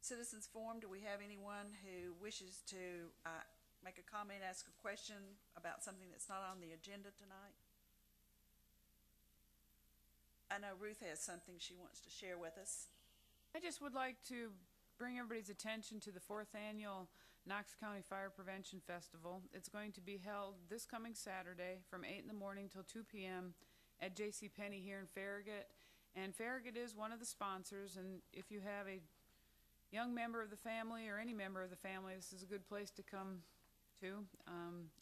Citizens forum, do we have anyone who wishes to make a comment, ask a question about something that's not on the agenda tonight? I know Ruth has something she wants to share with us. I just would like to bring everybody's attention to the 4th annual Knox County Fire Prevention Festival. It's going to be held this coming Saturday from 8 in the morning till 2 p.m. at J.C. Penney here in Farragut. And Farragut is one of the sponsors, and if you have a young member of the family or any member of the family, this is a good place to come to.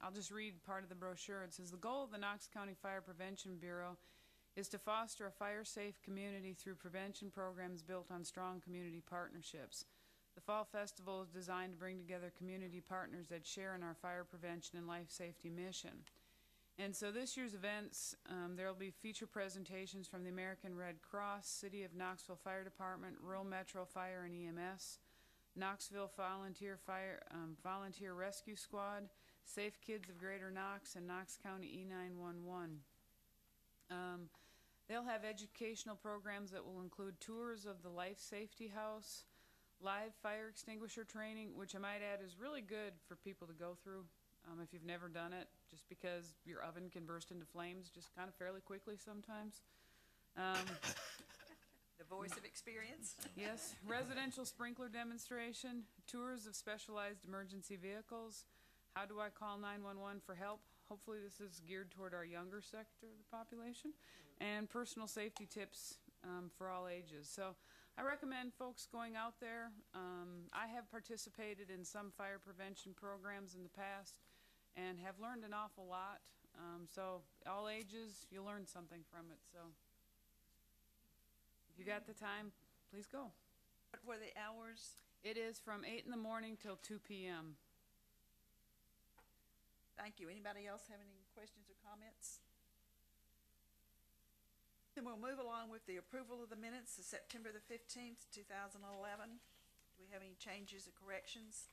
I'll just read part of the brochure. It says, the goal of the Knox County Fire Prevention Bureau is to foster a fire-safe community through prevention programs built on strong community partnerships. The Fall Festival is designed to bring together community partners that share in our fire prevention and life safety mission. And so this year's events, there will be feature presentations from the American Red Cross, City of Knoxville Fire Department, Rural Metro Fire and EMS, Knoxville Volunteer Fire Volunteer Rescue Squad, Safe Kids of Greater Knox, and Knox County E911. They'll have educational programs that will include tours of the Life Safety House, live fire extinguisher training, which I might add is really good for people to go through if you've never done it, just because your oven can burst into flames just kind of fairly quickly sometimes. The voice of experience. Yes, residential sprinkler demonstration, tours of specialized emergency vehicles, how do I call 911 for help? Hopefully this is geared toward our younger sector of the population, and personal safety tips for all ages. So I recommend folks going out there. I have participated in some fire prevention programs in the past and have learned an awful lot. So all ages, you learn something from it. So if you got the time, please go. What were the hours? It is from 8 in the morning till 2 p.m. Thank you. Anybody else have any questions or comments? Then we'll move along with the approval of the minutes of September the 15th, 2011. Do we have any changes or corrections?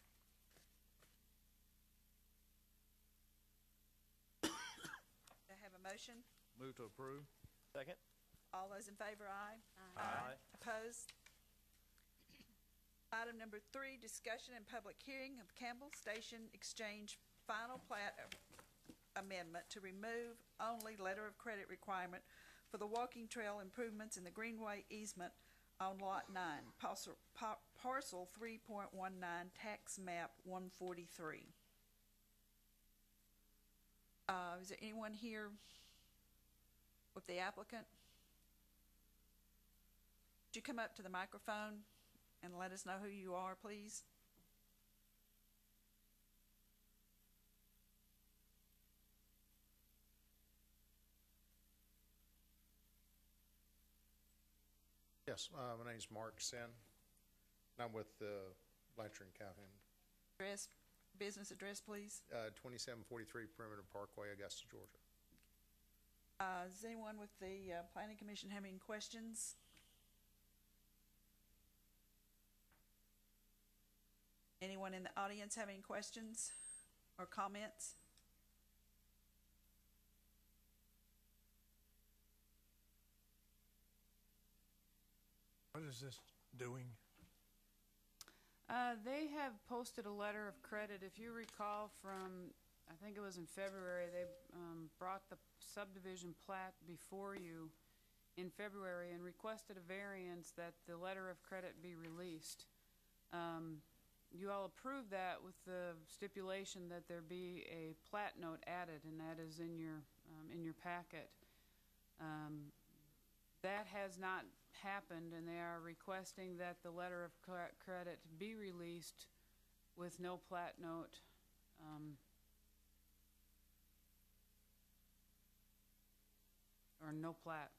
Do I have a motion? Move to approve. Second. All those in favor, aye. Aye. Opposed? Item number 3, discussion and public hearing of Campbell Station Exchange final plat amendment to remove only letter of credit requirement for the walking trail improvements in the Greenway easement on Lot 9, parcel 3.19, tax map 143. Is there anyone here with the applicant? Would you come up to the microphone and let us know who you are, please? Yes, my name is Mark Sen. I'm with Blanchard and Calhoun. Business address, please. 2743 Perimeter Parkway, Augusta, Georgia. Does anyone with the Planning Commission have any questions? Anyone in the audience have any questions or comments? What is this doing? They have posted a letter of credit. If you recall from, I think it was in February, they brought the subdivision plat before you in February and requested a variance that the letter of credit be released. You all approved that with the stipulation that there be a plat note added, and that is in your packet. That has not happened, and they are requesting that the letter of credit be released with no plat note. Or no plat.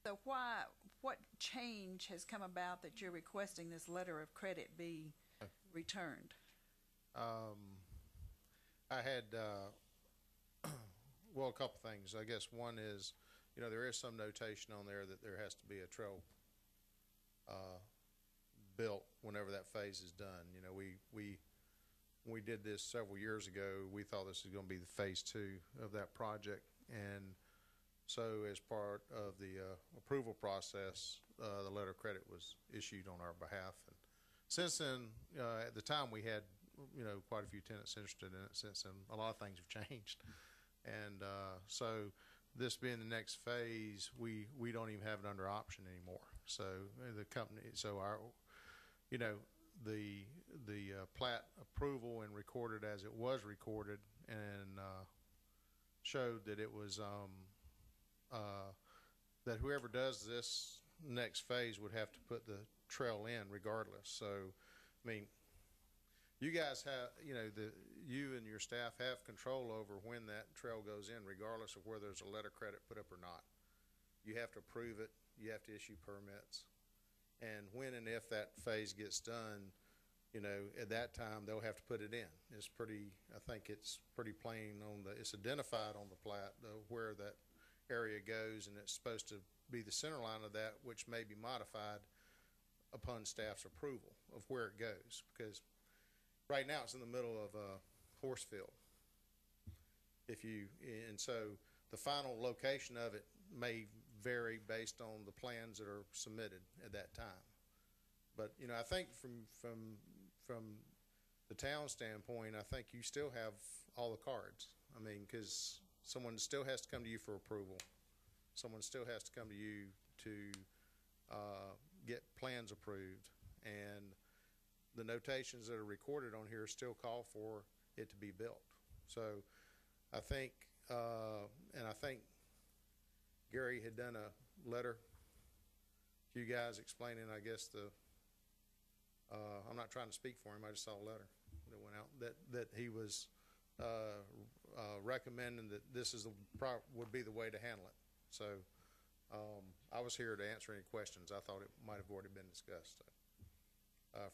So what change has come about that you're requesting this letter of credit be returned? I had, well, a couple things. I guess one is, there is some notation on there that there has to be a trail built whenever that phase is done. When we did this several years ago, we thought this was going to be the phase 2 of that project, and So as part of the approval process, the letter of credit was issued on our behalf. And since then, at the time we had, quite a few tenants interested in it. Since then, a lot of things have changed. And so this being the next phase, we don't even have it under option anymore. So the company, so our, the plat approval and recorded as it was recorded, and showed that it was that whoever does this next phase would have to put the trail in regardless. So, I mean, you guys have, you and your staff have control over when that trail goes in, regardless of whether there's a letter credit put up or not. You have to approve it. You have to issue permits. And when and if that phase gets done, at that time, they'll have to put it in. It's pretty, I think it's pretty plain it's identified on the plat, where that area goes, and it's supposed to be the center line of that, which may be modified upon staff's approval of where it goes. Because right now it's in the middle of a horse field. And so the final location of it may vary based on the plans that are submitted at that time. But I think from the town standpoint, I think you still have all the cards. I mean, because someone still has to come to you for approval. Someone still has to come to you to get plans approved. And the notations that are recorded on here still call for it to be built. So I think, and I think Gary had done a letter to you guys explaining, I guess, I'm not trying to speak for him. I just saw a letter that went out that he was recommending that this is would be the way to handle it. So I was here to answer any questions. I thought it might have already been discussed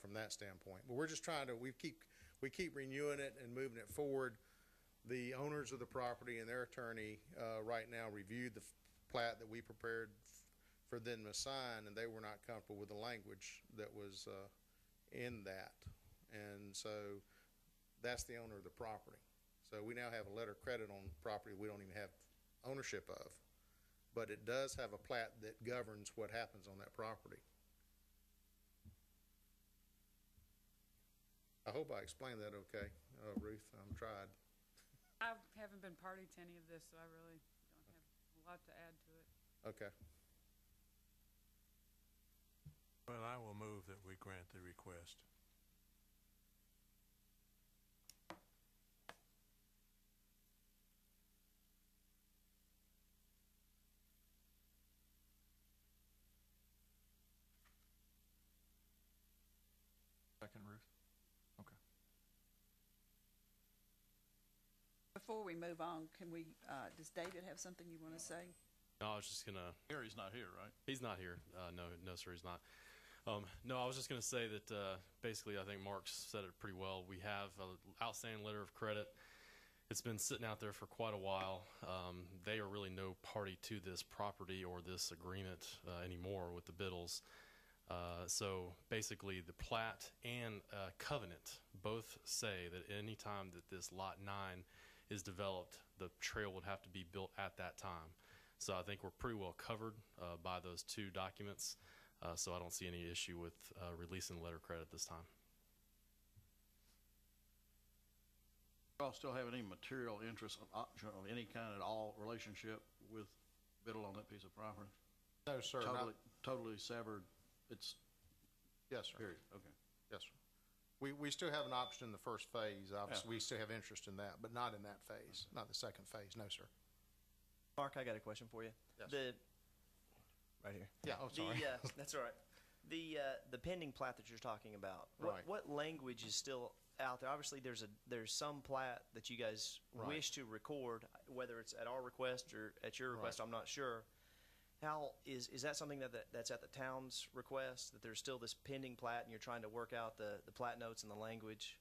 from that standpoint. But we're just trying to, we keep renewing it and moving it forward. The owners of the property and their attorney right now reviewed the plat that we prepared for them to sign, and they were not comfortable with the language that was in that. And so that's the owner of the property. So we now have a letter of credit on property we don't even have ownership of. But it does have a plat that governs what happens on that property. I hope I explained that okay, Ruth. I'm tried. I haven't been party to any of this, so I really don't have a lot to add to it. Okay. Well, I will move that we grant the request. Second, Ruth? Okay. Before we move on, does David have something you want to say? No, I was just gonna. Gary's not here, right? He's not here. No, sir, he's not. No, I was just gonna say that basically, I think Mark said it pretty well. We have an outstanding letter of credit. It's been sitting out there for quite a while. They are really no party to this property or this agreement anymore with the Biddles. So basically, the plat and covenant both say that any time that this lot 9 is developed, the trail would have to be built at that time. So I think we're pretty well covered by those two documents. So I don't see any issue with releasing the letter of credit this time. Y'all still have any material interest of option of any kind at all relationship with Biddle on that piece of property? No, sir. Totally severed. It's Yes, sir. period. Okay. Yes, sir. We still have an option in the first phase. Obviously, we still have interest in that, but not in that phase, not the second phase. No, sir. Mark, I got a question for you. Yes. Right here. Yeah. Oh, sorry. That's all right. The pending plat that you're talking about. Right. What language is still out there? Obviously, there's some plat that you guys Right. wish to record, whether it's at our request or at your request. Right. I'm not sure. How is that something that's at the town's request, that there's still this pending plat and you're trying to work out the plat notes and the language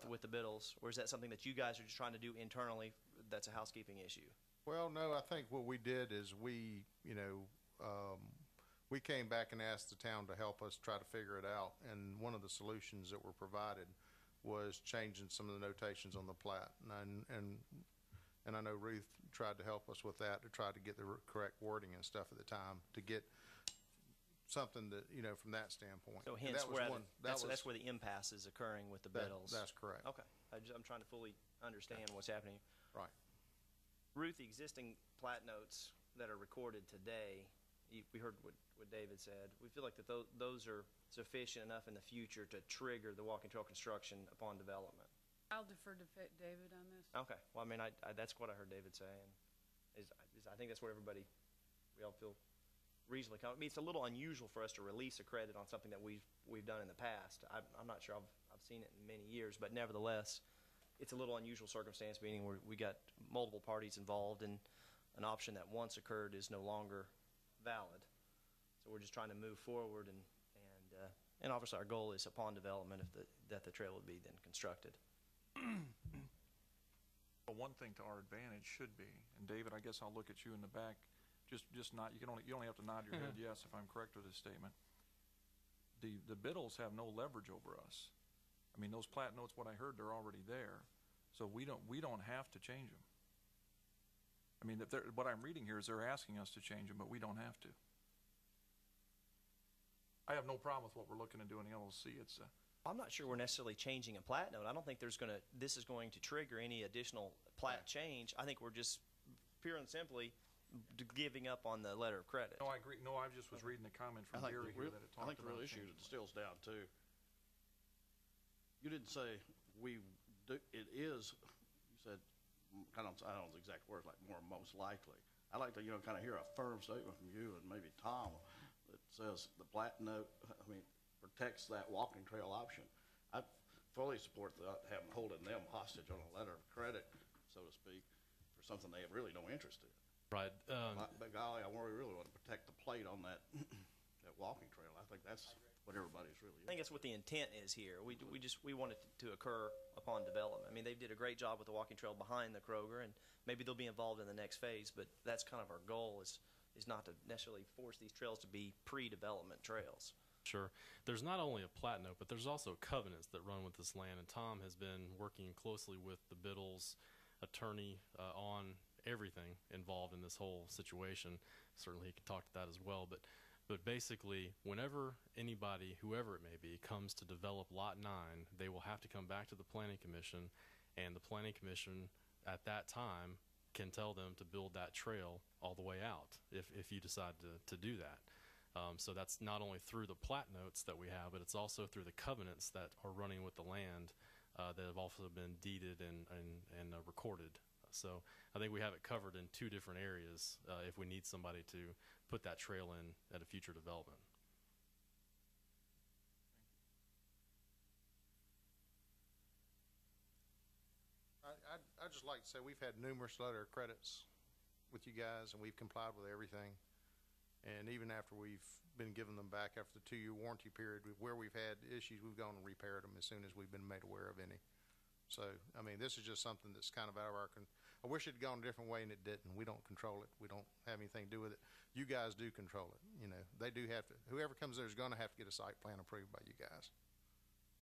with the Biddles, or is that something that you guys are just trying to do internally? That's a housekeeping issue. Well, no, I think what we did is we came back and asked the town to help us try to figure it out. And one of the solutions that were provided was changing some of the notations on the plat. And And I know Ruth tried to help us with that, to try to get the correct wording and stuff at the time, to get something that, you know, from that standpoint. So And hence, that was where one- that that's was- where the impasse is occurring with the that- Biddles. That's correct. Okay, I'm trying to fully understand what's happening. Right. Ruth, the existing plat notes that are recorded today, we heard what David said. We feel like that those are sufficient enough in the future to trigger the walking trail construction upon development. I'll defer to David on this. Okay, well, I mean, I that's what I heard David say, and I think that's what we all feel reasonably confident. I mean, it's a little unusual for us to release a credit on something that we've done in the past. I'm not sure I've seen it in many years, but nevertheless, it's a little unusual circumstance, meaning where we got multiple parties involved, and an option that once occurred is no longer valid. So we're just trying to move forward, and obviously our goal is upon development that the trail would be then constructed. Well, one thing to our advantage should be, and David, I guess I'll look at you in the back, just not, you only have to nod your head yes if I'm correct with this statement. The Biddles have no leverage over us. I mean, those plat notes, what I heard, they're already there, so we don't have to change them. I mean, what I'm reading here is they're asking us to change them, but we don't have to. I have no problem with what we're looking to do in the LLC. It's I'm not sure we're necessarily changing a plat note. I don't think this is going to trigger any additional plat change. I think we're just pure and simply giving up on the letter of credit. no, I agree. No, I just was reading the comment from Gary here that it talked I think the real about issue changing. distills down to, you didn't say we do, it is, you said, kind of, I don't know the exact words, like more most likely. I'd like to, kind of hear a firm statement from you and maybe Tom that says the plat note, protects that walking trail option. I fully support holding them hostage on a letter of credit, so to speak, for something they have really no interest in. Right. But golly, I really want to protect the plate on that that walking trail. I think that's what everybody's really. I think that's what the intent is here. We want it to occur upon development. I mean, they did a great job with the walking trail behind the Kroger, and maybe they'll be involved in the next phase. But that's kind of our goal is not to necessarily force these trails to be pre-development trails. Sure. There's not only a plat note, but there's also covenants that run with this land, and Tom has been working closely with the Biddles attorney on everything involved in this whole situation. Certainly he can talk to that as well, but basically, whenever anybody, whoever it may be, comes to develop Lot 9, they will have to come back to the Planning Commission, and the Planning Commission at that time can tell them to build that trail all the way out if you decide to do that. So that's not only through the plat notes that we have, but it's also through the covenants that are running with the land that have also been deeded and recorded. So I think we have it covered in two different areas if we need somebody to put that trail in at a future development. I'd just like to say we've had numerous letter of credits with you guys, and we've complied with everything. And even after we've been giving them back after the 2-year warranty period, where we've had issues, we've gone and repaired them as soon as we've been made aware of any. So, I mean, this is just something that's kind of out of our I wish it had gone a different way, and it didn't. We don't control it. We don't have anything to do with it. You guys do control it. They do have to. Whoever comes there is going to have to get a site plan approved by you guys.